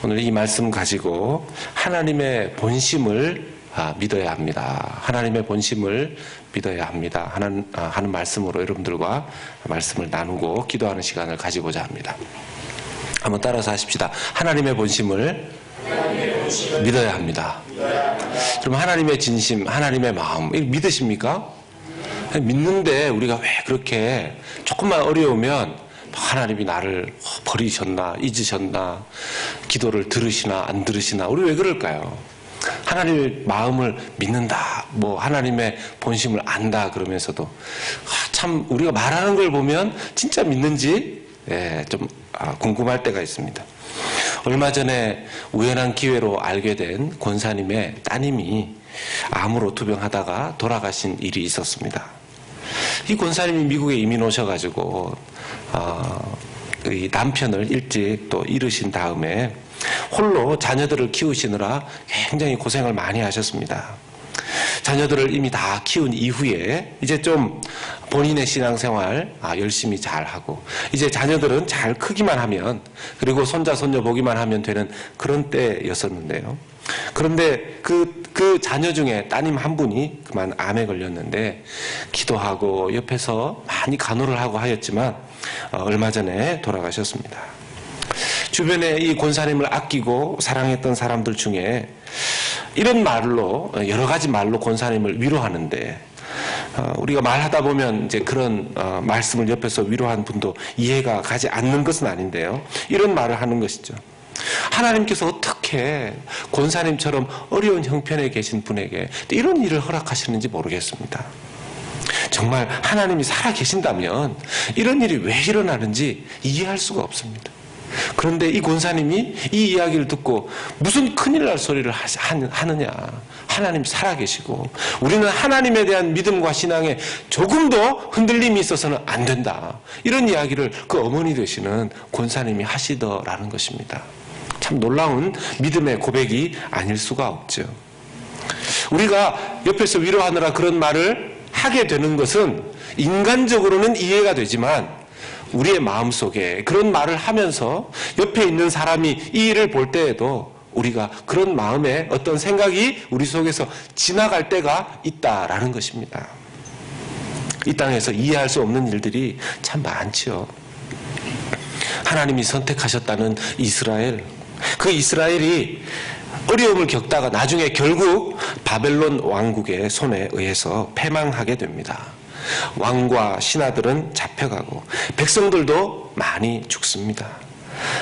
오늘 이 말씀 가지고 하나님의 본심을 믿어야 합니다. 하나님의 본심을 믿어야 합니다. 하는 말씀으로 여러분들과 말씀을 나누고 기도하는 시간을 가지고자 합니다. 한번 따라서 하십시다. 하나님의 본심을 믿어야 합니다. 그럼 하나님의 진심, 하나님의 마음, 이거 믿으십니까? 믿는데 우리가 왜 그렇게 조금만 어려우면 하나님이 나를 버리셨나, 잊으셨나, 기도를 들으시나 안 들으시나, 우리 왜 그럴까요? 하나님의 마음을 믿는다, 하나님의 본심을 안다 그러면서도 참 우리가 말하는 걸 보면 진짜 믿는지 좀 궁금할 때가 있습니다. 얼마 전에 우연한 기회로 알게 된 권사님의 따님이 암으로 투병하다가 돌아가신 일이 있었습니다. 이 권사님이 미국에 이민 오셔가지고 이 남편을 일찍 또 잃으신 다음에 홀로 자녀들을 키우시느라 굉장히 고생을 많이 하셨습니다. 자녀들을 이미 다 키운 이후에 이제 좀 본인의 신앙생활 열심히 잘하고 이제 자녀들은 잘 크기만 하면, 그리고 손자 손녀 보기만 하면 되는 그런 때였었는데요. 그런데 그 자녀 중에 따님 한 분이 그만 암에 걸렸는데 기도하고 옆에서 많이 간호를 하고 하였지만 얼마 전에 돌아가셨습니다. 주변에 이 권사님을 아끼고 사랑했던 사람들 중에 이런 말로, 여러 가지 말로 권사님을 위로하는데, 우리가 말하다 보면 이제 그런 말씀을 옆에서 위로한 분도 이해가 가지 않는 것은 아닌데요. 이런 말을 하는 것이죠. 하나님께서 어떻게 권사님처럼 어려운 형편에 계신 분에게 이런 일을 허락하시는지 모르겠습니다. 정말 하나님이 살아 계신다면 이런 일이 왜 일어나는지 이해할 수가 없습니다. 그런데 이 권사님이 이 이야기를 듣고 무슨 큰일 날 소리를 하느냐. 하나님 살아계시고 우리는 하나님에 대한 믿음과 신앙에 조금도 흔들림이 있어서는 안 된다. 이런 이야기를 그 어머니 되시는 권사님이 하시더라는 것입니다. 참 놀라운 믿음의 고백이 아닐 수가 없죠. 우리가 옆에서 위로하느라 그런 말을 하게 되는 것은 인간적으로는 이해가 되지만 우리의 마음속에 그런 말을 하면서 옆에 있는 사람이 이 일을 볼 때에도 우리가 그런 마음에 어떤 생각이 우리 속에서 지나갈 때가 있다라는 것입니다. 이 땅에서 이해할 수 없는 일들이 참 많지요. 하나님이 선택하셨다는 이스라엘, 그 이스라엘이 어려움을 겪다가 나중에 결국 바벨론 왕국의 손에 의해서 패망하게 됩니다. 왕과 신하들은 잡혀가고 백성들도 많이 죽습니다.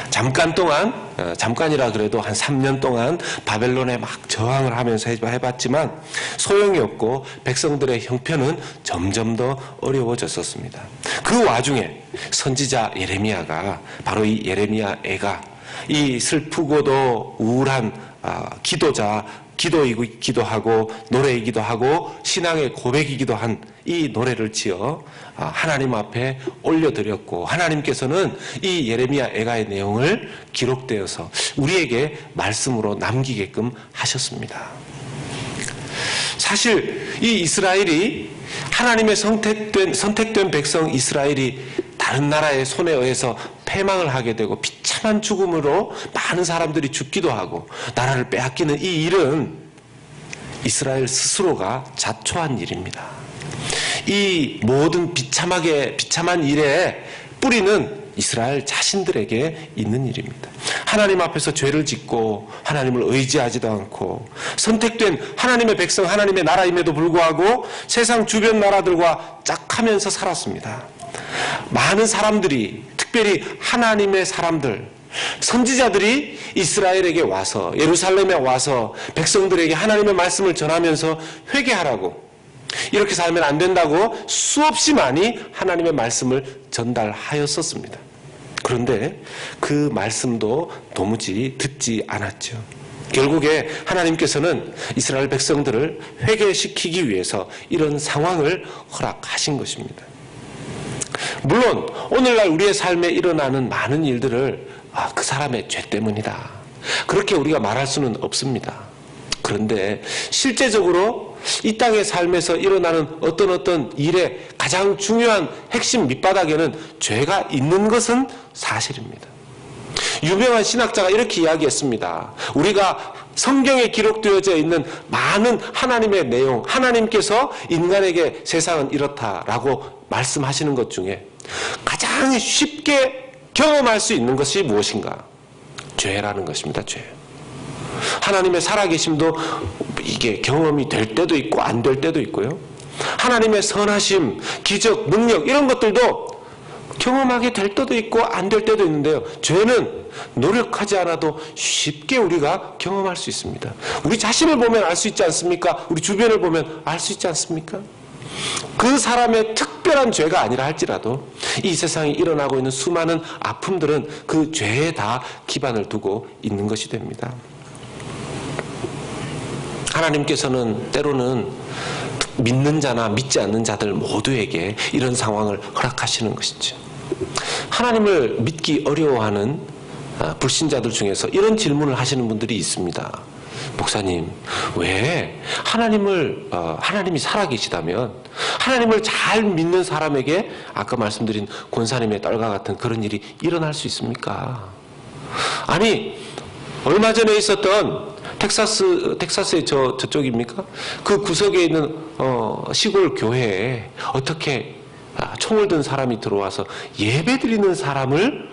잠깐 동안, 잠깐이라 그래도 한 3년 동안 바벨론에 막 저항을 하면서 해봤지만 소용이 없고 백성들의 형편은 점점 더 어려워졌었습니다. 그 와중에 선지자 예레미야가, 바로 이 예레미야 애가 이 슬프고도 우울한 기도자, 기도이기도 하고 노래이기도 하고 신앙의 고백이기도 한 이 노래를 지어 하나님 앞에 올려드렸고, 하나님께서는 이 예레미야 애가의 내용을 기록되어서 우리에게 말씀으로 남기게끔 하셨습니다. 사실 이 이스라엘이, 하나님의 선택된 백성 이스라엘이 다른 나라의 손에 의해서 패망을 하게 되고 비참한 죽음으로 많은 사람들이 죽기도 하고 나라를 빼앗기는 이 일은 이스라엘 스스로가 자초한 일입니다. 이 모든 비참한 일의 뿌리는 이스라엘 자신들에게 있는 일입니다. 하나님 앞에서 죄를 짓고 하나님을 의지하지도 않고 선택된 하나님의 백성, 하나님의 나라임에도 불구하고 세상 주변 나라들과 짝하면서 살았습니다. 많은 사람들이, 특별히 하나님의 사람들, 선지자들이 이스라엘에게 와서, 예루살렘에 와서 백성들에게 하나님의 말씀을 전하면서 회개하라고, 이렇게 살면 안 된다고 수없이 많이 하나님의 말씀을 전달하였었습니다. 그런데 그 말씀도 도무지 듣지 않았죠. 결국에 하나님께서는 이스라엘 백성들을 회개시키기 위해서 이런 상황을 허락하신 것입니다. 물론 오늘날 우리의 삶에 일어나는 많은 일들을 그 사람의 죄 때문이다, 그렇게 우리가 말할 수는 없습니다. 그런데 실제적으로 이 땅의 삶에서 일어나는 어떤 일의 가장 중요한 핵심 밑바닥에는 죄가 있는 것은 사실입니다. 유명한 신학자가 이렇게 이야기했습니다. 우리가 성경에 기록되어져 있는 많은 하나님의 내용, 하나님께서 인간에게 세상은 이렇다라고 말씀하시는 것 중에 가장 쉽게 경험할 수 있는 것이 무엇인가? 죄라는 것입니다. 죄. 하나님의 살아계심도 이게 경험이 될 때도 있고 안 될 때도 있고요. 하나님의 선하심, 기적, 능력 이런 것들도 경험하게 될 때도 있고 안 될 때도 있는데요. 죄는 노력하지 않아도 쉽게 우리가 경험할 수 있습니다. 우리 자신을 보면 알 수 있지 않습니까? 우리 주변을 보면 알 수 있지 않습니까? 그 사람의 특별한 죄가 아니라 할지라도 이 세상에 일어나고 있는 수많은 아픔들은 그 죄에 다 기반을 두고 있는 것이 됩니다. 하나님께서는 때로는 믿는 자나 믿지 않는 자들 모두에게 이런 상황을 허락하시는 것이죠. 하나님을 믿기 어려워하는 불신자들 중에서 이런 질문을 하시는 분들이 있습니다. 목사님, 왜 하나님이 살아계시다면 하나님을 잘 믿는 사람에게 아까 말씀드린 권사님의 딸과 같은 그런 일이 일어날 수 있습니까? 아니, 얼마 전에 있었던 텍사스의 저쪽입니까? 그 구석에 있는 시골 교회에 어떻게 총을 든 사람이 들어와서 예배 드리는 사람을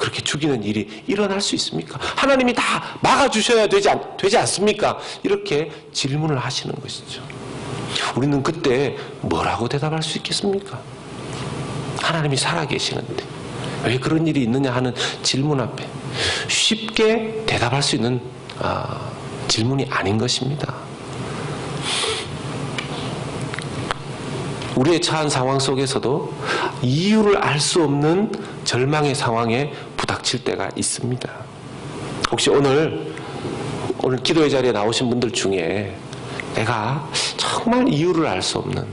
그렇게 죽이는 일이 일어날 수 있습니까? 하나님이 다 막아주셔야 되지 않습니까? 이렇게 질문을 하시는 것이죠. 우리는 그때 뭐라고 대답할 수 있겠습니까? 하나님이 살아계시는데 왜 그런 일이 있느냐 하는 질문 앞에 쉽게 대답할 수 있는 질문이 아닌 것입니다. 우리의 처한 상황 속에서도 이유를 알 수 없는 절망의 상황에 부닥칠 때가 있습니다. 혹시 오늘 기도의 자리에 나오신 분들 중에 내가 정말 이유를 알 수 없는,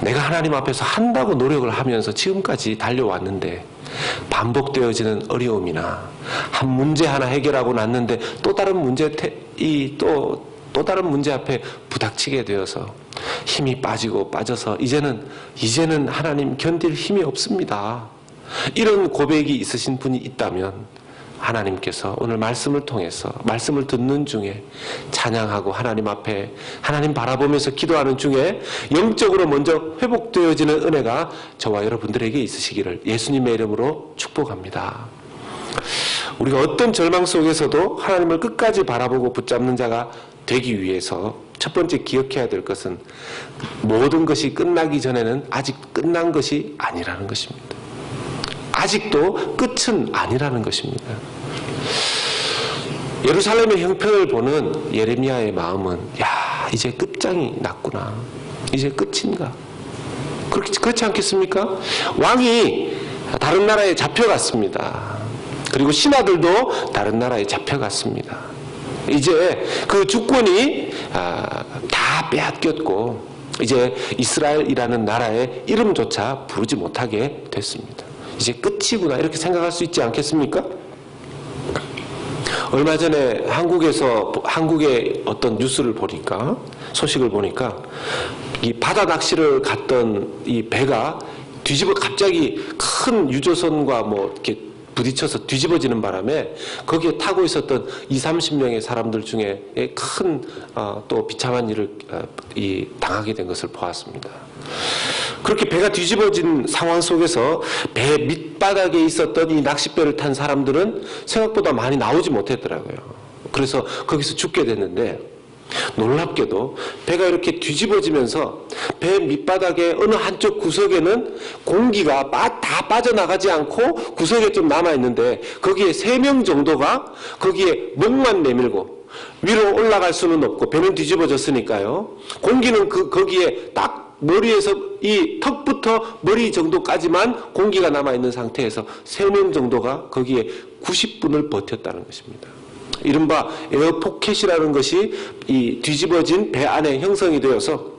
내가 하나님 앞에서 한다고 노력을 하면서 지금까지 달려왔는데 반복되어지는 어려움이나 한 문제 하나 해결하고 났는데 또 다른 문제 앞에 부닥치게 되어서 힘이 빠져서 이제는 하나님 견딜 힘이 없습니다. 이런 고백이 있으신 분이 있다면 하나님께서 오늘 말씀을 통해서 말씀을 듣는 중에 찬양하고 하나님 앞에 하나님 바라보면서 기도하는 중에 영적으로 먼저 회복되어지는 은혜가 저와 여러분들에게 있으시기를 예수님의 이름으로 축복합니다. 우리가 어떤 절망 속에서도 하나님을 끝까지 바라보고 붙잡는 자가 되기 위해서 첫 번째 기억해야 될 것은 모든 것이 끝나기 전에는 아직 끝난 것이 아니라는 것입니다. 아직도 끝은 아니라는 것입니다. 예루살렘의 형편을 보는 예레미야의 마음은 이제 끝장이 났구나. 이제 끝인가? 그렇지 않겠습니까? 왕이 다른 나라에 잡혀갔습니다. 그리고 신하들도 다른 나라에 잡혀갔습니다. 이제 그 주권이 다 빼앗겼고 이제 이스라엘이라는 나라의 이름조차 부르지 못하게 됐습니다. 이제 끝이구나 이렇게 생각할 수 있지 않겠습니까? 얼마 전에 한국의 어떤 뉴스를 보니까 소식을 보니까 이 바다 낚시를 갔던 이 배가 갑자기 큰 유조선과 이렇게 부딪혀서 뒤집어지는 바람에 거기에 타고 있었던 20-30명의 사람들 중에 큰 또 비참한 일을 당하게 된 것을 보았습니다. 그렇게 배가 뒤집어진 상황 속에서 배 밑바닥에 있었던 이 낚싯배를 탄 사람들은 생각보다 많이 나오지 못했더라고요. 그래서 거기서 죽게 됐는데 놀랍게도 배가 이렇게 뒤집어지면서 배 밑바닥의 어느 한쪽 구석에는 공기가 다 빠져나가지 않고 구석에 좀 남아있는데 거기에 3명 정도가 거기에 목만 내밀고 위로 올라갈 수는 없고 배는 뒤집어졌으니까요. 공기는 거기에 딱 머리에서 이 턱부터 머리 정도까지만 공기가 남아있는 상태에서 3명 정도가 거기에 90분을 버텼다는 것입니다. 이른바 에어포켓이라는 것이 이 뒤집어진 배 안에 형성이 되어서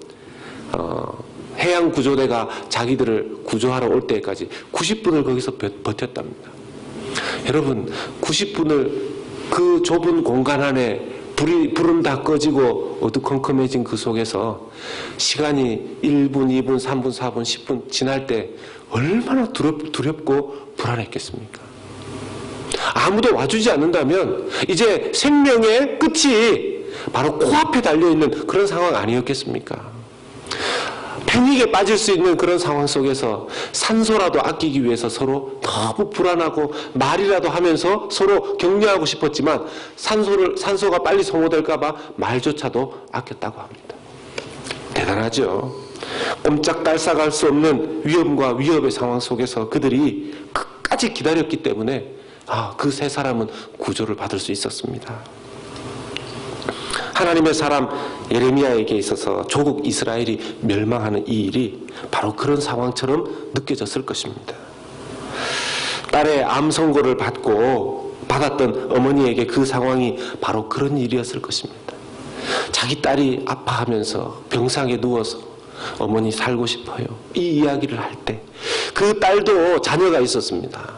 해양구조대가 자기들을 구조하러 올 때까지 90분을 거기서 버텼답니다. 여러분 90분을 그 좁은 공간 안에 불은 다 꺼지고 어두컴컴해진 그 속에서 시간이 1분, 2분, 3분, 4분, 10분 지날 때 얼마나 두렵고 불안했겠습니까? 아무도 와주지 않는다면 이제 생명의 끝이 바로 코앞에 달려있는 그런 상황 아니었겠습니까? 패닉에 빠질 수 있는 그런 상황 속에서 산소라도 아끼기 위해서 서로 너무 불안하고 말이라도 하면서 서로 격려하고 싶었지만 산소가 빨리 소모될까봐 말조차도 아꼈다고 합니다. 대단하죠. 꼼짝달싹할 수 없는 위험과 위협의 상황 속에서 그들이 끝까지 기다렸기 때문에 그 세 사람은 구조를 받을 수 있었습니다. 하나님의 사람 예레미야에게 있어서 조국 이스라엘이 멸망하는 이 일이 바로 그런 상황처럼 느껴졌을 것입니다. 딸의 암 선고를 받았던 어머니에게 그 상황이 바로 그런 일이었을 것입니다. 자기 딸이 아파하면서 병상에 누워서 어머니 살고 싶어요, 이 이야기를 할 때 그 딸도 자녀가 있었습니다.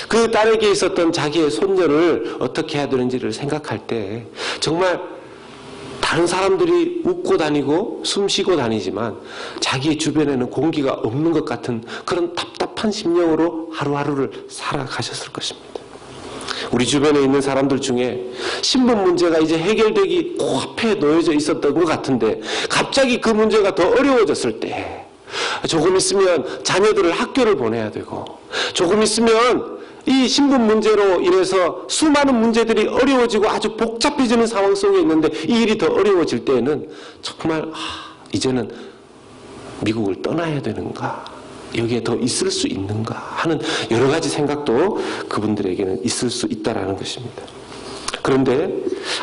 그 딸에게 있었던 자기의 손녀를 어떻게 해야 되는지를 생각할 때 정말 다른 사람들이 웃고 다니고 숨 쉬고 다니지만 자기 주변에는 공기가 없는 것 같은 그런 답답한 심령으로 하루하루를 살아가셨을 것입니다. 우리 주변에 있는 사람들 중에 신분 문제가 이제 해결되기 코앞에 놓여져 있었던 것 같은데 갑자기 그 문제가 더 어려워졌을 때, 조금 있으면 자녀들을 학교를 보내야 되고, 조금 있으면 이 신분 문제로 인해서 수많은 문제들이 어려워지고 아주 복잡해지는 상황 속에 있는데 이 일이 더 어려워질 때에는 정말 이제는 미국을 떠나야 되는가, 여기에 더 있을 수 있는가 하는 여러 가지 생각도 그분들에게는 있을 수 있다라는 것입니다. 그런데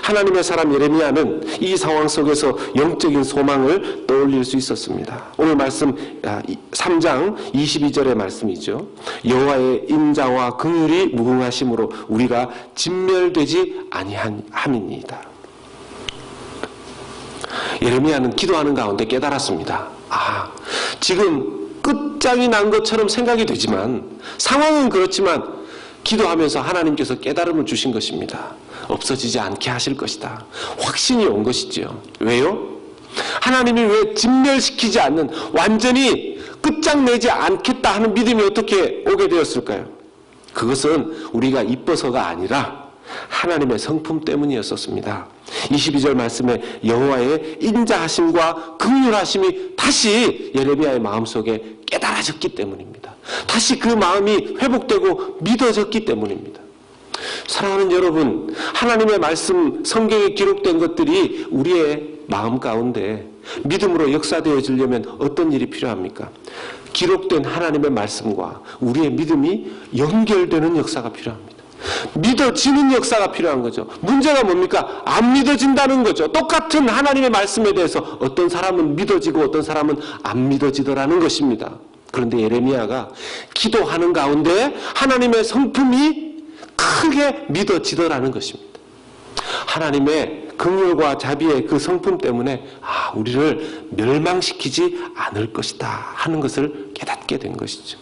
하나님의 사람 예레미야는 이 상황 속에서 영적인 소망을 떠올릴 수 있었습니다. 오늘 말씀 3장 22절의 말씀이죠. 여호와의 인자와 긍휼이 무궁하심으로 우리가 진멸되지 아니함이니이다. 예레미야는 기도하는 가운데 깨달았습니다. 지금 끝장이 난 것처럼 생각이 되지만, 상황은 그렇지만 기도하면서 하나님께서 깨달음을 주신 것입니다. 없어지지 않게 하실 것이다. 확신이 온 것이지요. 왜요? 하나님이 왜 진멸시키지 않는, 완전히 끝장내지 않겠다 하는 믿음이 어떻게 오게 되었을까요? 그것은 우리가 이뻐서가 아니라 하나님의 성품 때문이었었습니다. 22절 말씀에 여호와의 인자하심과 긍휼하심이 다시 예레미야의 마음속에 깨달아졌기 때문입니다. 다시 그 마음이 회복되고 믿어졌기 때문입니다. 사랑하는 여러분, 하나님의 말씀, 성경에 기록된 것들이 우리의 마음 가운데 믿음으로 역사되어지려면 어떤 일이 필요합니까? 기록된 하나님의 말씀과 우리의 믿음이 연결되는 역사가 필요합니다. 믿어지는 역사가 필요한 거죠. 문제가 뭡니까? 안 믿어진다는 거죠. 똑같은 하나님의 말씀에 대해서 어떤 사람은 믿어지고 어떤 사람은 안 믿어지더라는 것입니다. 그런데 예레미야가 기도하는 가운데 하나님의 성품이 크게 믿어지더라는 것입니다. 하나님의 긍휼과 자비의 그 성품 때문에 우리를 멸망시키지 않을 것이다 하는 것을 깨닫게 된 것이죠.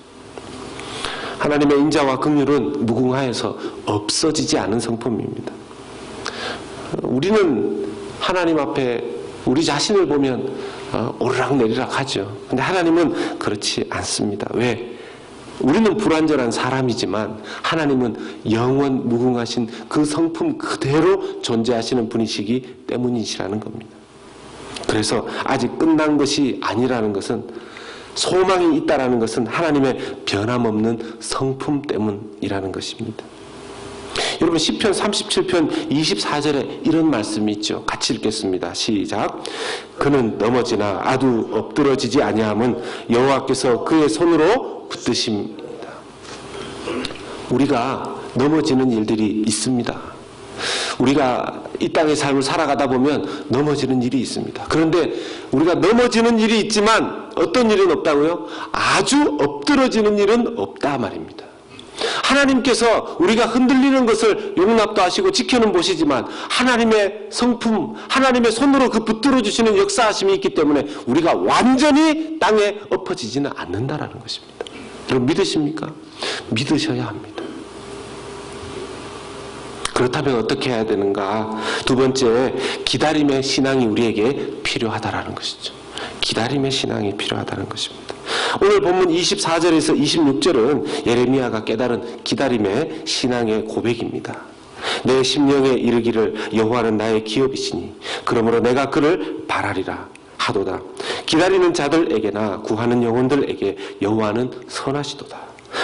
하나님의 인자와 긍휼은 무궁하여서 없어지지 않은 성품입니다. 우리는 하나님 앞에 우리 자신을 보면 오르락내리락 하죠. 근데 하나님은 그렇지 않습니다. 왜? 우리는 불완전한 사람이지만 하나님은 영원 무궁하신 그 성품 그대로 존재하시는 분이시기 때문이시라는 겁니다. 그래서 아직 끝난 것이 아니라는 것은, 소망이 있다라는 것은 하나님의 변함없는 성품 때문이라는 것입니다. 여러분, 시편 37편 24절에 이런 말씀이 있죠. 같이 읽겠습니다. 시작. 그는 넘어지나 아두 엎드러지지 아니함은 여호와께서 그의 손으로 붙드심이다. 우리가 넘어지는 일들이 있습니다. 우리가 이 땅의 삶을 살아가다 보면 넘어지는 일이 있습니다. 그런데 우리가 넘어지는 일이 있지만 어떤 일은 없다고요? 아주 엎드러지는 일은 없다 말입니다. 하나님께서 우리가 흔들리는 것을 용납도 하시고 지켜는 보시지만 하나님의 성품, 하나님의 손으로 그 붙들어 주시는 역사하심이 있기 때문에 우리가 완전히 땅에 엎어지지는 않는다라는 것입니다. 여러분, 믿으십니까? 믿으셔야 합니다. 그렇다면 어떻게 해야 되는가? 두 번째, 기다림의 신앙이 우리에게 필요하다라는 것이죠. 기다림의 신앙이 필요하다는 것입니다. 오늘 본문 24절에서 26절은 예레미야가 깨달은 기다림의 신앙의 고백입니다. 내 심령에 이르기를 여호와는 나의 기업이시니 그러므로 내가 그를 바라리라 하도다. 기다리는 자들에게나 구하는 영혼들에게 여호와는 선하시도다.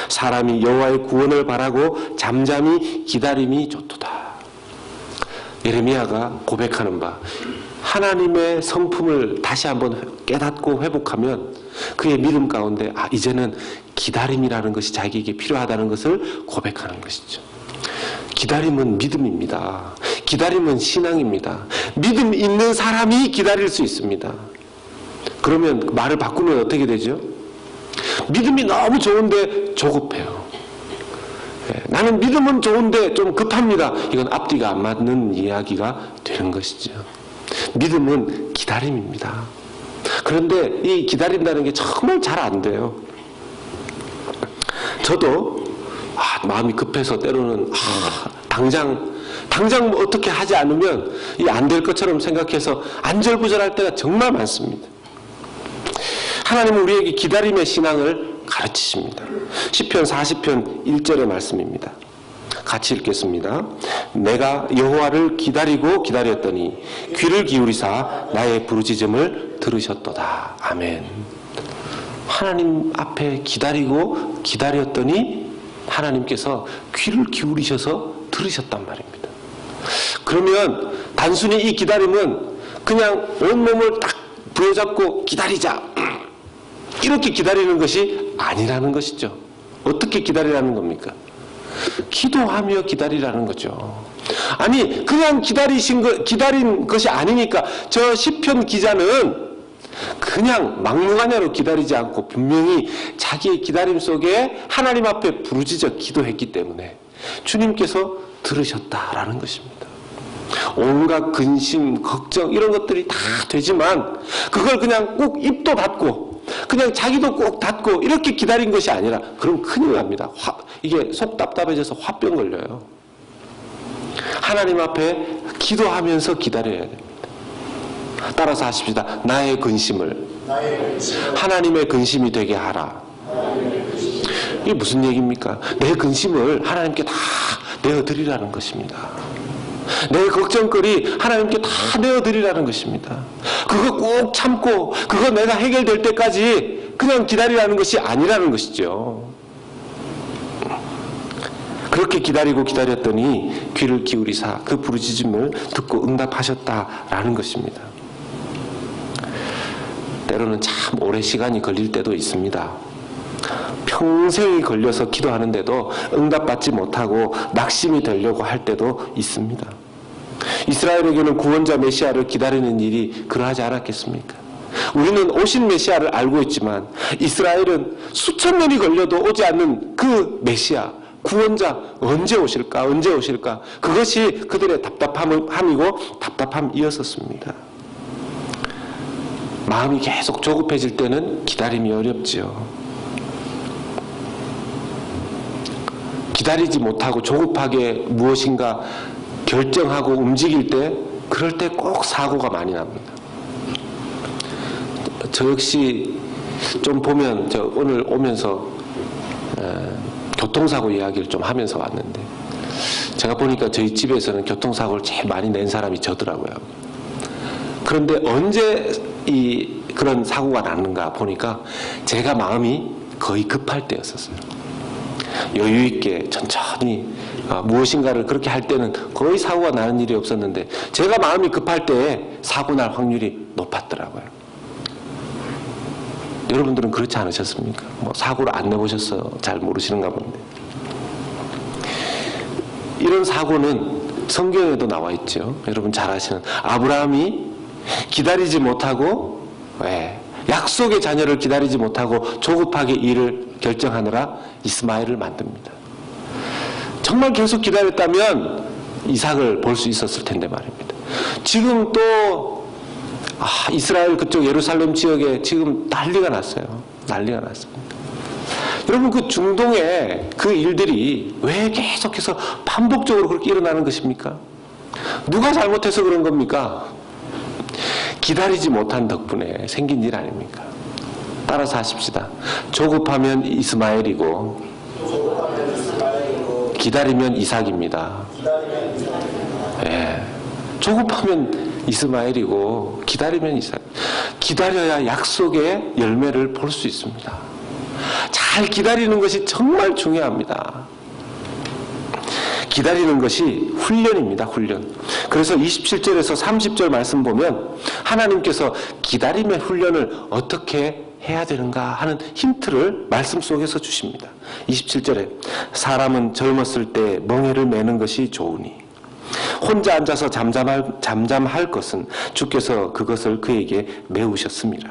사람이 여호와의 구원을 바라고 잠잠히 기다림이 좋도다. 예레미야가 고백하는 바, 하나님의 성품을 다시 한번 깨닫고 회복하면 그의 믿음 가운데 이제는 기다림이라는 것이 자기에게 필요하다는 것을 고백하는 것이죠. 기다림은 믿음입니다. 기다림은 신앙입니다. 믿음 있는 사람이 기다릴 수 있습니다. 그러면 말을 바꾸면 어떻게 되죠? 믿음이 너무 좋은데 조급해요. 나는 믿음은 좋은데 좀 급합니다. 이건 앞뒤가 안 맞는 이야기가 되는 것이죠. 믿음은 기다림입니다. 그런데 이 기다린다는 게 정말 잘 안 돼요. 저도 마음이 급해서 때로는 당장 뭐 어떻게 하지 않으면 이 안 될 것처럼 생각해서 안절부절할 때가 정말 많습니다. 하나님은 우리에게 기다림의 신앙을 가르치십니다. 시편 40편 1절의 말씀입니다. 같이 읽겠습니다. 내가 여호와를 기다리고 기다렸더니 귀를 기울이사 나의 부르짖음을 들으셨도다. 아멘. 하나님 앞에 기다리고 기다렸더니 하나님께서 귀를 기울이셔서 들으셨단 말입니다. 그러면 단순히 이 기다림은 그냥 온몸을 딱 부여잡고 기다리자 이렇게 기다리는 것이 아니라는 것이죠. 어떻게 기다리라는 겁니까? 기도하며 기다리라는 거죠. 아니 그냥 기다린 것이 아니니까 저 시편 기자는 그냥 막무가내로 기다리지 않고 분명히 자기의 기다림 속에 하나님 앞에 부르짖어 기도했기 때문에 주님께서 들으셨다라는 것입니다. 온갖 근심, 걱정 이런 것들이 다 되지만 그걸 그냥 꼭 입도 닫고 그냥 자기도 꼭 닫고 이렇게 기다린 것이 아니라 그럼 큰일 납니다. 이게 속 답답해져서 화병 걸려요. 하나님 앞에 기도하면서 기다려야 됩니다. 따라서 하십시다. 나의 근심을 하나님의 근심이 되게 하라. 이게 무슨 얘기입니까? 내 근심을 하나님께 다 내어드리라는 것입니다. 내 걱정거리 하나님께 다 내어드리라는 것입니다. 그거 꼭 참고 그거 내가 해결될 때까지 그냥 기다리라는 것이 아니라는 것이죠. 그렇게 기다리고 기다렸더니 귀를 기울이사 그 부르짖음을 듣고 응답하셨다라는 것입니다. 때로는 참 오래 시간이 걸릴 때도 있습니다. 평생이 걸려서 기도하는데도 응답받지 못하고 낙심이 되려고 할 때도 있습니다. 이스라엘에게는 구원자 메시아를 기다리는 일이 그러하지 않았겠습니까? 우리는 오신 메시아를 알고 있지만 이스라엘은 수천 년이 걸려도 오지 않는 그 메시아, 구원자 언제 오실까? 언제 오실까? 그것이 그들의 답답함이고 답답함이었었습니다. 마음이 계속 조급해질 때는 기다림이 어렵지요. 기다리지 못하고 조급하게 무엇인가 결정하고 움직일 때 그럴 때 꼭 사고가 많이 납니다. 저 역시 좀 보면 저 오늘 오면서 교통사고 이야기를 좀 하면서 왔는데 제가 보니까 저희 집에서는 교통사고를 제일 많이 낸 사람이 저더라고요. 그런데 언제 그런 사고가 났는가 보니까 제가 마음이 거의 급할 때였었어요. 여유 있게 천천히 무엇인가를 그렇게 할 때는 거의 사고가 나는 일이 없었는데 제가 마음이 급할 때 사고 날 확률이 높았더라고요. 여러분들은 그렇지 않으셨습니까? 뭐 사고를 안 내보셔서 잘 모르시는가 본데 이런 사고는 성경에도 나와 있죠. 여러분 잘 아시는 아브라함이 기다리지 못하고 약속의 자녀를 기다리지 못하고 조급하게 일을 결정하느라 이스마엘을 만듭니다. 정말 계속 기다렸다면 이삭을 볼 수 있었을 텐데 말입니다. 지금 또 이스라엘 그쪽 예루살렘 지역에 지금 난리가 났어요. 난리가 났습니다. 여러분 그 중동의 그 일들이 왜 계속해서 반복적으로 그렇게 일어나는 것입니까? 누가 잘못해서 그런 겁니까? 기다리지 못한 덕분에 생긴 일 아닙니까? 따라서 하십시다. 조급하면 이스마엘이고 기다리면 이삭입니다. 예. 조급하면 이스마엘이고 기다리면 이삭. 기다려야 약속의 열매를 볼 수 있습니다. 잘 기다리는 것이 정말 중요합니다. 기다리는 것이 훈련입니다. 훈련. 그래서 27절에서 30절 말씀 보면 하나님께서 기다림의 훈련을 어떻게 해야 되는가 하는 힌트를 말씀 속에서 주십니다. 27절에 사람은 젊었을 때 멍에를 매는 것이 좋으니 혼자 앉아서 잠잠할 것은 주께서 그것을 그에게 메우셨습니다.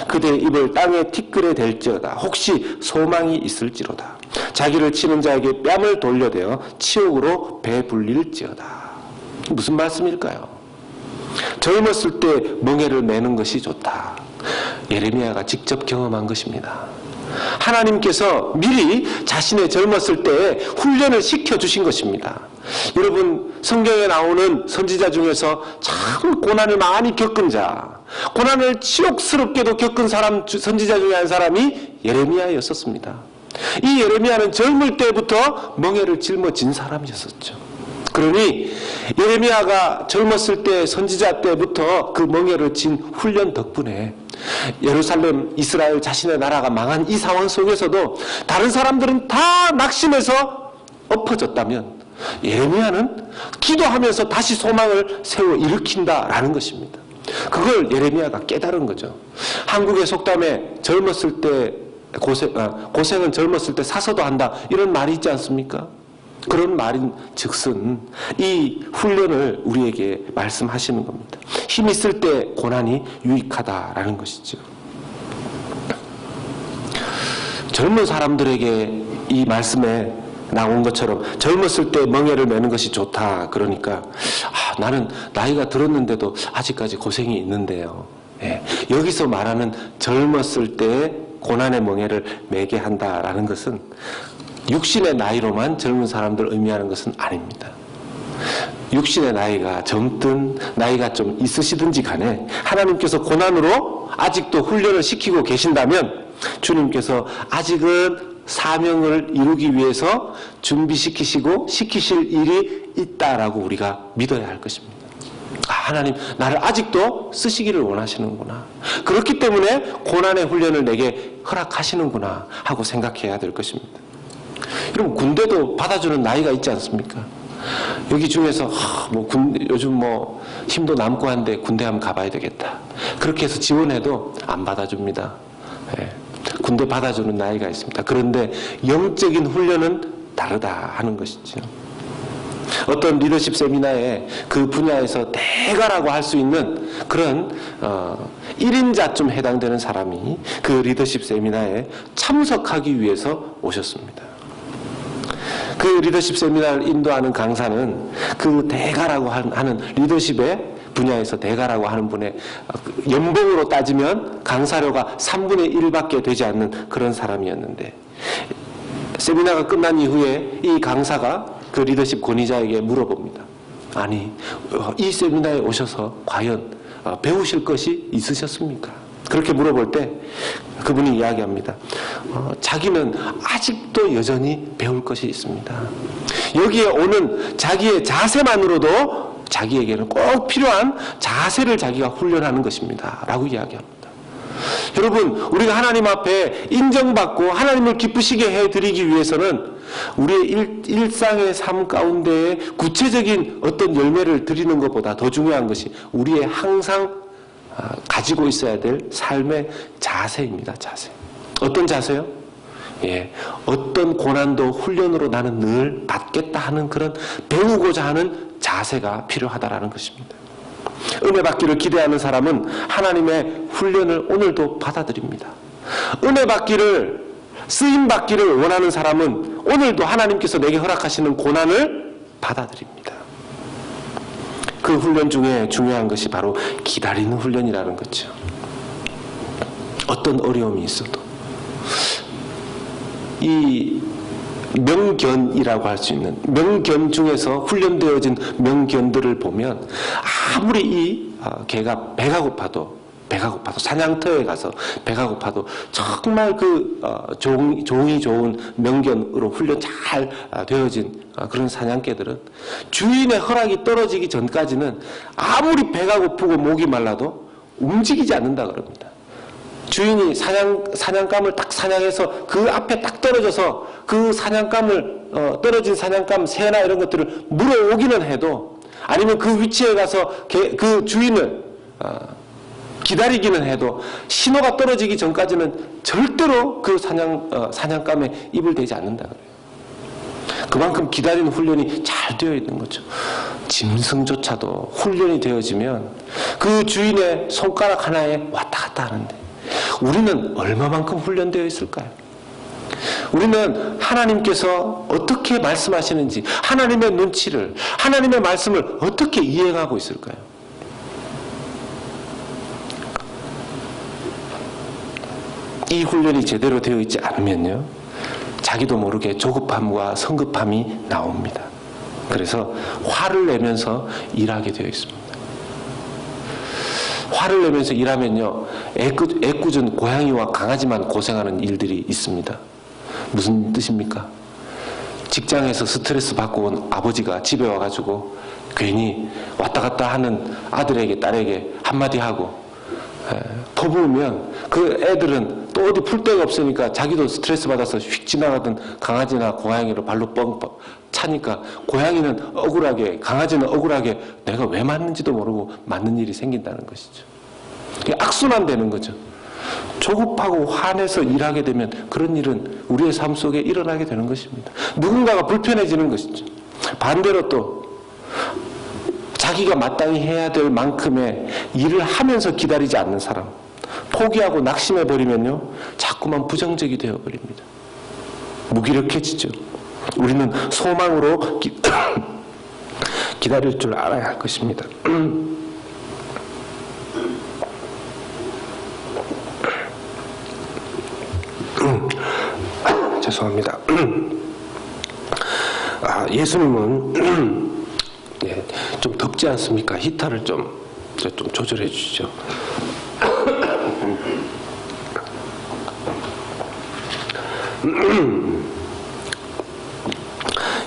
그대의 입을 땅에 티끌에 댈지어다. 혹시 소망이 있을지로다. 자기를 치는 자에게 뺨을 돌려대어 치욕으로 배불릴지어다. 무슨 말씀일까요? 젊었을 때 멍에를 매는 것이 좋다. 예레미야가 직접 경험한 것입니다. 하나님께서 미리 자신의 젊었을 때에 훈련을 시켜주신 것입니다. 여러분, 성경에 나오는 선지자 중에서 참 고난을 많이 겪은 자, 고난을 치욕스럽게도 겪은 사람, 선지자 중에 한 사람이 예레미야였었습니다. 이 예레미야는 젊을 때부터 멍에를 짊어진 사람이었었죠. 그러니 예레미야가 젊었을 때 선지자 때부터 그 멍에를 진 훈련 덕분에 예루살렘, 이스라엘 자신의 나라가 망한 이 상황 속에서도 다른 사람들은 다 낙심해서 엎어졌다면 예레미야는 기도하면서 다시 소망을 세워 일으킨다라는 것입니다. 그걸 예레미야가 깨달은 거죠. 한국의 속담에 젊었을 때 고생은 젊었을 때 사서도 한다, 이런 말이 있지 않습니까? 그런 말인 즉슨 이 훈련을 우리에게 말씀하시는 겁니다. 힘 있을 때 고난이 유익하다라는 것이죠. 젊은 사람들에게 이 말씀에 나온 것처럼 젊었을 때 멍에를 매는 것이 좋다. 그러니까 나는 나이가 들었는데도 아직까지 고생이 있는데요. 예, 여기서 말하는 젊었을 때 고난의 멍에를 매게 한다라는 것은 육신의 나이로만 젊은 사람들을 의미하는 것은 아닙니다. 육신의 나이가 젊든 나이가 좀 있으시든지 간에 하나님께서 고난으로 아직도 훈련을 시키고 계신다면 주님께서 아직은 사명을 이루기 위해서 준비시키시고 시키실 일이 있다라고 우리가 믿어야 할 것입니다. 하나님 나를 아직도 쓰시기를 원하시는구나. 그렇기 때문에 고난의 훈련을 내게 허락하시는구나 하고 생각해야 될 것입니다. 여러분, 군대도 받아주는 나이가 있지 않습니까? 여기 중에서 요즘 힘도 남고 한데 군대 한번 가봐야 되겠다, 그렇게 해서 지원해도 안 받아줍니다. 예. 군대 받아주는 나이가 있습니다. 그런데 영적인 훈련은 다르다 하는 것이죠. 어떤 리더십 세미나에 그 분야에서 대가라고 할 수 있는 그런 1인자쯤 해당되는 사람이 그 리더십 세미나에 참석하기 위해서 오셨습니다. 그 리더십 세미나를 인도하는 강사는 그 대가라고 하는 리더십의 분야에서 대가라고 하는 분의 연봉으로 따지면 강사료가 3분의 1밖에 되지 않는 그런 사람이었는데, 세미나가 끝난 이후에 이 강사가 그 리더십 권위자에게 물어봅니다. 아니, 이 세미나에 오셔서 과연 배우실 것이 있으셨습니까? 그렇게 물어볼 때 그분이 이야기합니다. 자기는 아직도 여전히 배울 것이 있습니다. 여기에 오는 자기의 자세만으로도 자기에게는 꼭 필요한 자세를 자기가 훈련하는 것입니다 라고 이야기합니다. 여러분, 우리가 하나님 앞에 인정받고 하나님을 기쁘시게 해드리기 위해서는 우리의 일상의 삶 가운데 구체적인 어떤 열매를 드리는 것보다 더 중요한 것이 우리의 항상 가지고 있어야 될 삶의 자세입니다. 자세. 어떤 자세요? 예, 어떤 고난도 훈련으로 나는 늘 받겠다 하는 그런 배우고자 하는 자세가 필요하다라는 것입니다. 은혜 받기를 기대하는 사람은 하나님의 훈련을 오늘도 받아들입니다. 은혜 받기를, 쓰임 받기를 원하는 사람은 오늘도 하나님께서 내게 허락하시는 고난을 받아들입니다. 그 훈련 중에 중요한 것이 바로 기다리는 훈련이라는 거죠. 어떤 어려움이 있어도 이 명견이라고 할 수 있는 명견 중에서 훈련되어진 명견들을 보면 아무리 이 개가 배가 고파도 배가 고파도, 사냥터에 가서 배가 고파도 정말 종이 좋은 명견으로 훈련 잘 되어진 그런 사냥개들은 주인의 허락이 떨어지기 전까지는 아무리 배가 고프고 목이 말라도 움직이지 않는다 그럽니다. 주인이 사냥감을 딱 사냥해서 그 앞에 딱 떨어져서 그 사냥감을 떨어진 사냥감 새나 이런 것들을 물어오기는 해도, 아니면 그 위치에 가서 그 주인을 기다리기는 해도 신호가 떨어지기 전까지는 절대로 그 사냥감에 입을 대지 않는다 그래요. 그만큼 기다리는 훈련이 잘 되어 있는 거죠. 짐승조차도 훈련이 되어지면 그 주인의 손가락 하나에 왔다 갔다 하는데 우리는 얼마만큼 훈련되어 있을까요? 우리는 하나님께서 어떻게 말씀하시는지, 하나님의 눈치를, 하나님의 말씀을 어떻게 이해하고 있을까요? 이 훈련이 제대로 되어 있지 않으면요, 자기도 모르게 조급함과 성급함이 나옵니다. 그래서 화를 내면서 일하게 되어 있습니다. 화를 내면서 일하면요, 애꿎은 고양이와 강아지만 고생하는 일들이 있습니다. 무슨 뜻입니까? 직장에서 스트레스 받고 온 아버지가 집에 와가지고 괜히 왔다 갔다 하는 아들에게 딸에게 한마디 하고 퍼부으면 그 애들은 또 어디 풀 데가 없으니까 자기도 스트레스 받아서 휙 지나가던 강아지나 고양이를 발로 뻥 차니까 고양이는 억울하게, 강아지는 억울하게 내가 왜 맞는지도 모르고 맞는 일이 생긴다는 것이죠. 악순환 되는 거죠. 조급하고 화내서 일하게 되면 그런 일은 우리의 삶 속에 일어나게 되는 것입니다. 누군가가 불편해지는 것이죠. 반대로 또 자기가 마땅히 해야 될 만큼의 일을 하면서 기다리지 않는 사람, 포기하고 낙심해버리면요, 자꾸만 부정적이 되어버립니다. 무기력해지죠. 우리는 소망으로 기다릴 줄 알아야 할 것입니다. 죄송합니다. 예수님은 좀 덥지 않습니까? 히터를 좀 조절해 주시죠.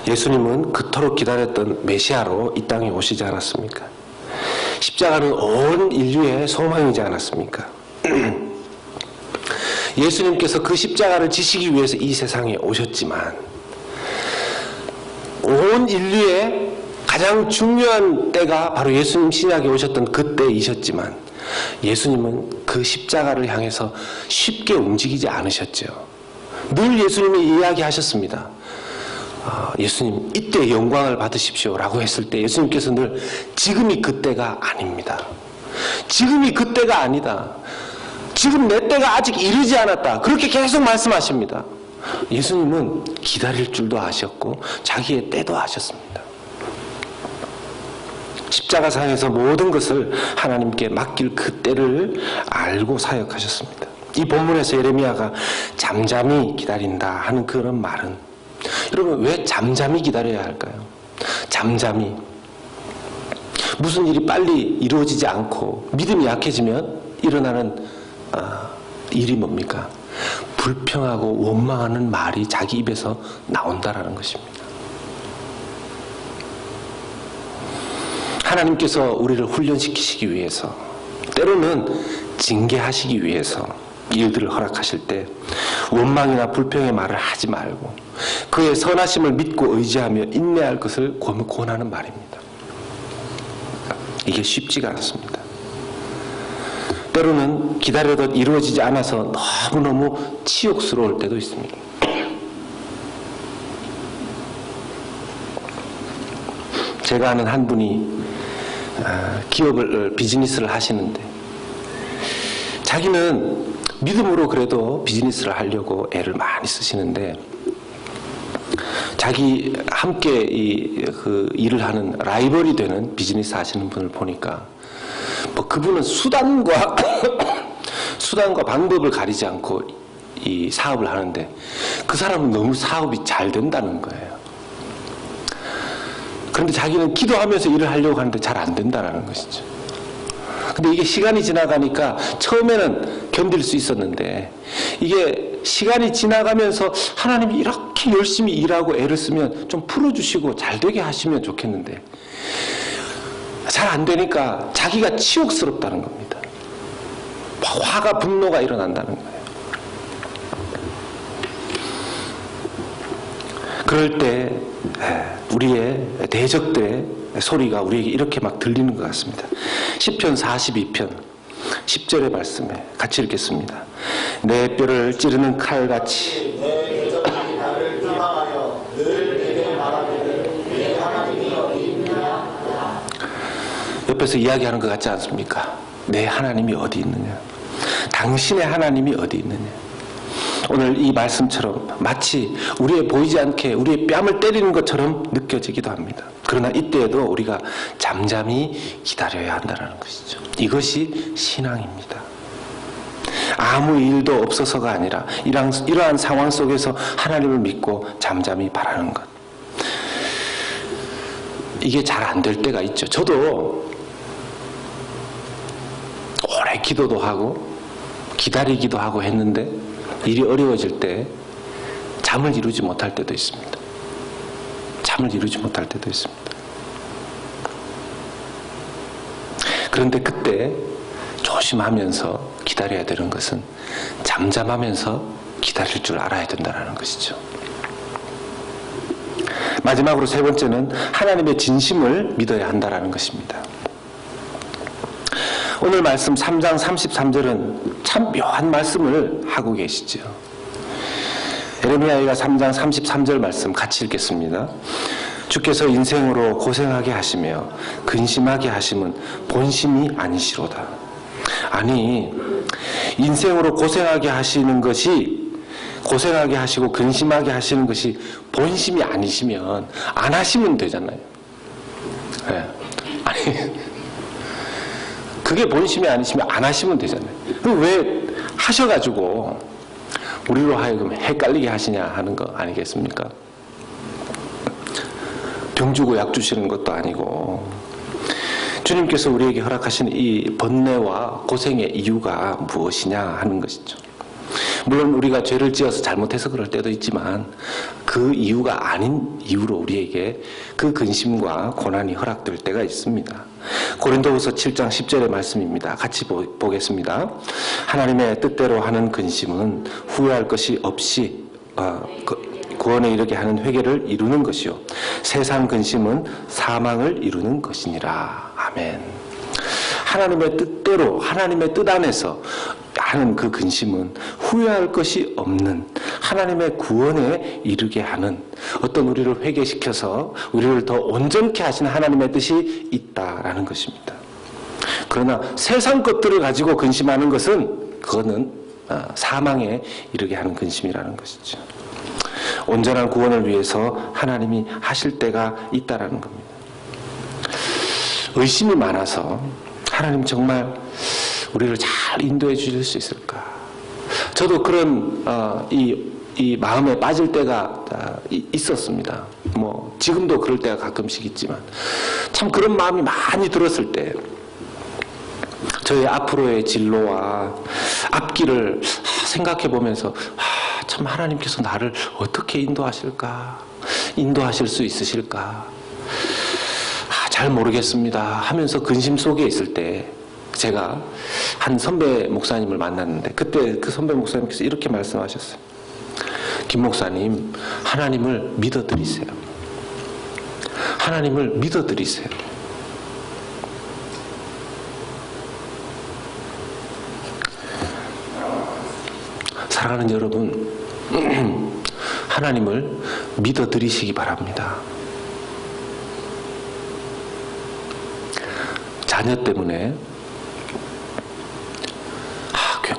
예수님은 그토록 기다렸던 메시아로 이 땅에 오시지 않았습니까? 십자가는 온 인류의 소망이지 않았습니까? 예수님께서 그 십자가를 지시기 위해서 이 세상에 오셨지만 온 인류의 가장 중요한 때가 바로 예수님 신약에 오셨던 그때이셨지만 예수님은 그 십자가를 향해서 쉽게 움직이지 않으셨죠. 늘 예수님이 이야기하셨습니다. 예수님 이때 영광을 받으십시오 라고 했을 때 예수님께서 늘 지금이 그때가 아닙니다. 지금이 그때가 아니다. 지금 내 때가 아직 이르지 않았다. 그렇게 계속 말씀하십니다. 예수님은 기다릴 줄도 아셨고 자기의 때도 아셨습니다. 십자가상에서 모든 것을 하나님께 맡길 그 때를 알고 사역하셨습니다. 이 본문에서 예레미야가 잠잠히 기다린다 하는 그런 말은, 여러분 왜 잠잠히 기다려야 할까요? 잠잠히. 무슨 일이 빨리 이루어지지 않고 믿음이 약해지면 일어나는 일이 뭡니까? 불평하고 원망하는 말이 자기 입에서 나온다라는 것입니다. 하나님께서 우리를 훈련시키시기 위해서, 때로는 징계하시기 위해서 일들을 허락하실 때 원망이나 불평의 말을 하지 말고 그의 선하심을 믿고 의지하며 인내할 것을 권하는 말입니다. 이게 쉽지가 않습니다. 때로는 기다려도 이루어지지 않아서 너무너무 치욕스러울 때도 있습니다. 제가 아는 한 분이 비즈니스를 하시는데 자기는 믿음으로 그래도 비즈니스를 하려고 애를 많이 쓰시는데 자기 함께 일을 하는 라이벌이 되는 비즈니스 하시는 분을 보니까 그분은 수단과 방법을 가리지 않고 이 사업을 하는데 그 사람은 너무 사업이 잘 된다는 거예요. 그런데 자기는 기도하면서 일을 하려고 하는데 잘 안 된다는 것이죠. 근데 이게 시간이 지나가니까 처음에는 견딜 수 있었는데 이게 시간이 지나가면서 하나님이 이렇게 열심히 일하고 애를 쓰면 좀 풀어주시고 잘 되게 하시면 좋겠는데 잘 안 되니까 자기가 치욕스럽다는 겁니다. 화가 분노가 일어난다는 거예요. 그럴 때 우리의 대적들의 소리가 우리에게 이렇게 막 들리는 것 같습니다. 시편 42편 10절의 말씀에 같이 읽겠습니다. 내 뼈를 찌르는 칼같이 내 대적이 나를 비방하여 늘 내게 말하기를 내 하나님이 어디 있느냐. 옆에서 이야기하는 것 같지 않습니까? 내 하나님이 어디 있느냐? 당신의 하나님이 어디 있느냐? 오늘 이 말씀처럼 마치 우리의 보이지 않게 우리의 뺨을 때리는 것처럼 느껴지기도 합니다. 그러나 이때에도 우리가 잠잠히 기다려야 한다는 것이죠. 이것이 신앙입니다. 아무 일도 없어서가 아니라 이러한 상황 속에서 하나님을 믿고 잠잠히 바라는 것. 이게 잘 안 될 때가 있죠. 저도 오래 기도도 하고 기다리기도 하고 했는데 일이 어려워질 때 잠을 이루지 못할 때도 있습니다. 잠을 이루지 못할 때도 있습니다. 그런데 그때 조심하면서 기다려야 되는 것은 잠잠하면서 기다릴 줄 알아야 된다는 것이죠. 마지막으로 세 번째는 하나님의 진심을 믿어야 한다는 것입니다. 오늘 말씀 3장 33절은 참 묘한 말씀을 하고 계시죠. 예레미야가 3장 33절 말씀 같이 읽겠습니다. 주께서 인생으로 고생하게 하시며 근심하게 하심은 본심이 아니시로다. 아니, 인생으로 고생하게 하시는 것이 고생하게 하시고 근심하게 하시는 것이 본심이 아니시면 안 하시면 되잖아요. 네. 아니, 그게 본심이 아니시면 안 하시면 되잖아요. 그럼 왜 하셔가지고 우리로 하여금 헷갈리게 하시냐 하는 거 아니겠습니까? 병 주고 약 주시는 것도 아니고 주님께서 우리에게 허락하신 이 번뇌와 고생의 이유가 무엇이냐 하는 것이죠. 물론 우리가 죄를 지어서 잘못해서 그럴 때도 있지만 그 이유가 아닌 이유로 우리에게 그 근심과 고난이 허락될 때가 있습니다. 고린도후서 7장 10절의 말씀입니다. 같이 보겠습니다. 하나님의 뜻대로 하는 근심은 후회할 것이 없이 구원에 이르게 하는 회개를 이루는 것이요 세상 근심은 사망을 이루는 것이니라. 아멘. 하나님의 뜻대로 하나님의 뜻 안에서 하는 그 근심은 후회할 것이 없는 하나님의 구원에 이르게 하는 어떤 우리를 회개시켜서 우리를 더 온전케 하시는 하나님의 뜻이 있다라는 것입니다. 그러나 세상 것들을 가지고 근심하는 것은 그거는 사망에 이르게 하는 근심이라는 것이죠. 온전한 구원을 위해서 하나님이 하실 때가 있다라는 겁니다. 의심이 많아서 하나님 정말 우리를 잘 인도해 주실 수 있을까? 저도 그런 이 마음에 빠질 때가 있었습니다. 뭐 지금도 그럴 때가 가끔씩 있지만 참 그런 마음이 많이 들었을 때 저의 앞으로의 진로와 앞길을 생각해 보면서 참 하나님께서 나를 어떻게 인도하실까? 인도하실 수 있으실까? 잘 모르겠습니다 하면서 근심 속에 있을 때 제가 한 선배 목사님을 만났는데 그때 그 선배 목사님께서 이렇게 말씀하셨어요. 김 목사님, 하나님을 믿어드리세요. 하나님을 믿어드리세요. 사랑하는 여러분, 하나님을 믿어드리시기 바랍니다. 자녀 때문에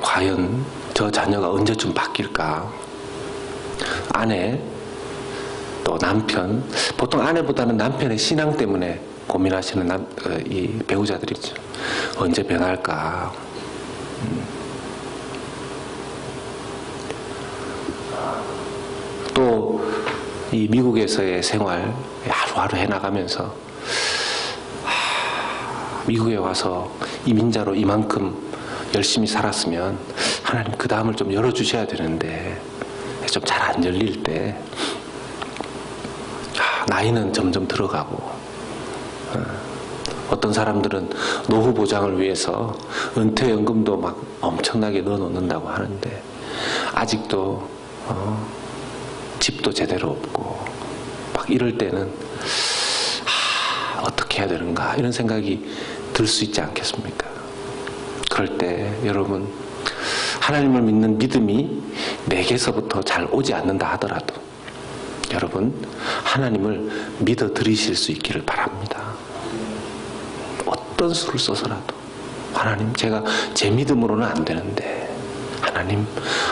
과연 저 자녀가 언제쯤 바뀔까? 아내, 또 남편, 보통 아내보다는 남편의 신앙 때문에 고민하시는 이 배우자들이죠. 언제 변할까? 또 이 미국에서의 생활 하루하루 해나가면서 미국에 와서 이민자로 이만큼 열심히 살았으면 하나님 그 다음을 좀 열어주셔야 되는데 좀 잘 안 열릴 때 나이는 점점 들어가고 어떤 사람들은 노후 보장을 위해서 은퇴연금도 막 엄청나게 넣어놓는다고 하는데 아직도 집도 제대로 없고 막 이럴 때는 어떻게 해야 되는가 이런 생각이 들 수 있지 않겠습니까? 그럴 때 여러분 하나님을 믿는 믿음이 내게서부터 잘 오지 않는다 하더라도 여러분 하나님을 믿어 드리실 수 있기를 바랍니다. 어떤 수를 써서라도 하나님 제가 제 믿음으로는 안 되는데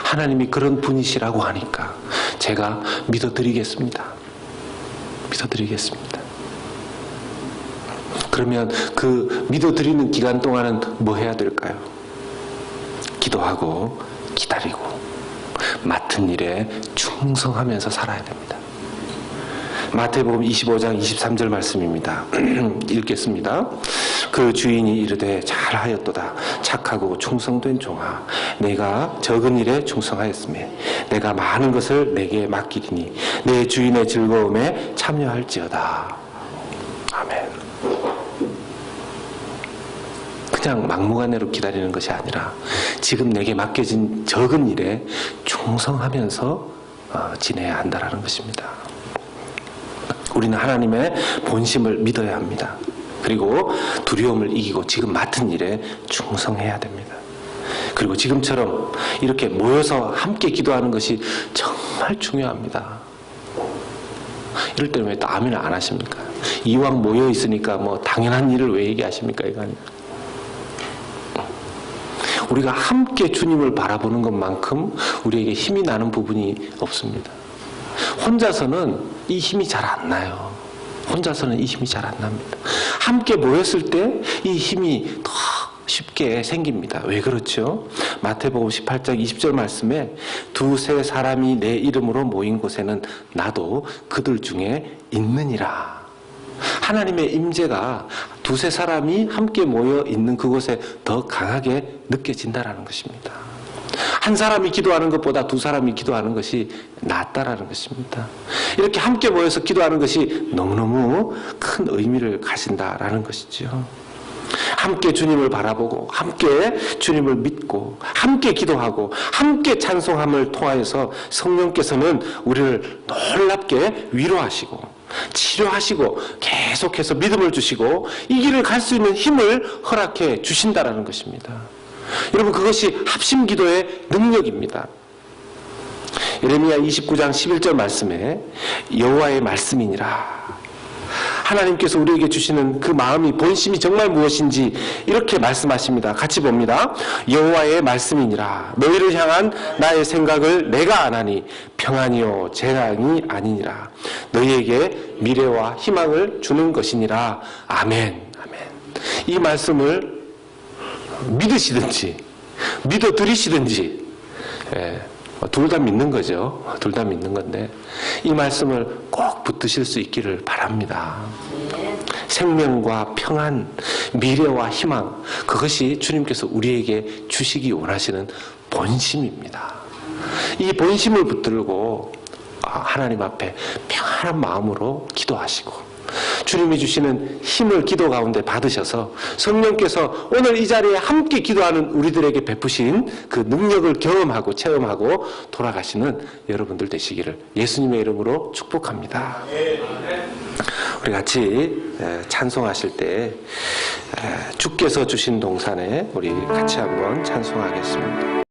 하나님이 그런 분이시라고 하니까 제가 믿어 드리겠습니다. 믿어 드리겠습니다. 그러면 그 믿어 드리는 기간 동안은 뭐 해야 될까요? 기도하고 기다리고 맡은 일에 충성하면서 살아야 됩니다. 마태복음 25장 23절 말씀입니다. 읽겠습니다. 그 주인이 이르되 잘하였도다 착하고 충성된 종아 내가 적은 일에 충성하였으며 내가 많은 것을 내게 맡기리니 내 주인의 즐거움에 참여할지어다. 아멘. 그냥 막무가내로 기다리는 것이 아니라 지금 내게 맡겨진 적은 일에 충성하면서 지내야 한다는 것입니다. 우리는 하나님의 본심을 믿어야 합니다. 그리고 두려움을 이기고 지금 맡은 일에 충성해야 됩니다. 그리고 지금처럼 이렇게 모여서 함께 기도하는 것이 정말 중요합니다. 이럴 때는 왜 또 아멘을 안 하십니까? 이왕 모여 있으니까 뭐 당연한 일을 왜 얘기하십니까? 이거 아니에요. 우리가 함께 주님을 바라보는 것만큼 우리에게 힘이 나는 부분이 없습니다. 혼자서는 이 힘이 잘 안 나요. 혼자서는 이 힘이 잘 안 납니다. 함께 모였을 때 이 힘이 더 쉽게 생깁니다. 왜 그렇죠? 마태복음 18장 20절 말씀에 두세 사람이 내 이름으로 모인 곳에는 나도 그들 중에 있느니라. 하나님의 임재가 두세 사람이 함께 모여 있는 그곳에 더 강하게 느껴진다라는 것입니다. 한 사람이 기도하는 것보다 두 사람이 기도하는 것이 낫다라는 것입니다. 이렇게 함께 모여서 기도하는 것이 너무너무 큰 의미를 가진다라는 것이죠. 함께 주님을 바라보고 함께 주님을 믿고 함께 기도하고 함께 찬송함을 통하여서 성령께서는 우리를 놀랍게 위로하시고 치료하시고 계속해서 믿음을 주시고 이 길을 갈 수 있는 힘을 허락해 주신다라는 것입니다. 여러분 그것이 합심기도의 능력입니다. 예레미야 29장 11절 말씀에 여호와의 말씀이니라. 하나님께서 우리에게 주시는 그 마음이 본심이 정말 무엇인지 이렇게 말씀하십니다. 같이 봅니다. 여호와의 말씀이니라. 너희를 향한 나의 생각을 내가 아나니 평안이요 재앙이 아니니라. 너희에게 미래와 희망을 주는 것이니라. 아멘. 아멘. 이 말씀을 믿으시든지 믿어드리시든지 둘 다 믿는 거죠. 둘 다 믿는 건데 이 말씀을 꼭 붙드실 수 있기를 바랍니다. 생명과 평안, 미래와 희망 그것이 주님께서 우리에게 주시기 원하시는 본심입니다. 이 본심을 붙들고 하나님 앞에 평안한 마음으로 기도하시고 주님이 주시는 힘을 기도 가운데 받으셔서 성령께서 오늘 이 자리에 함께 기도하는 우리들에게 베푸신 그 능력을 경험하고 체험하고 돌아가시는 여러분들 되시기를 예수님의 이름으로 축복합니다. 우리 같이 찬송하실 때 주께서 주신 동산에 우리 같이 한번 찬송하겠습니다.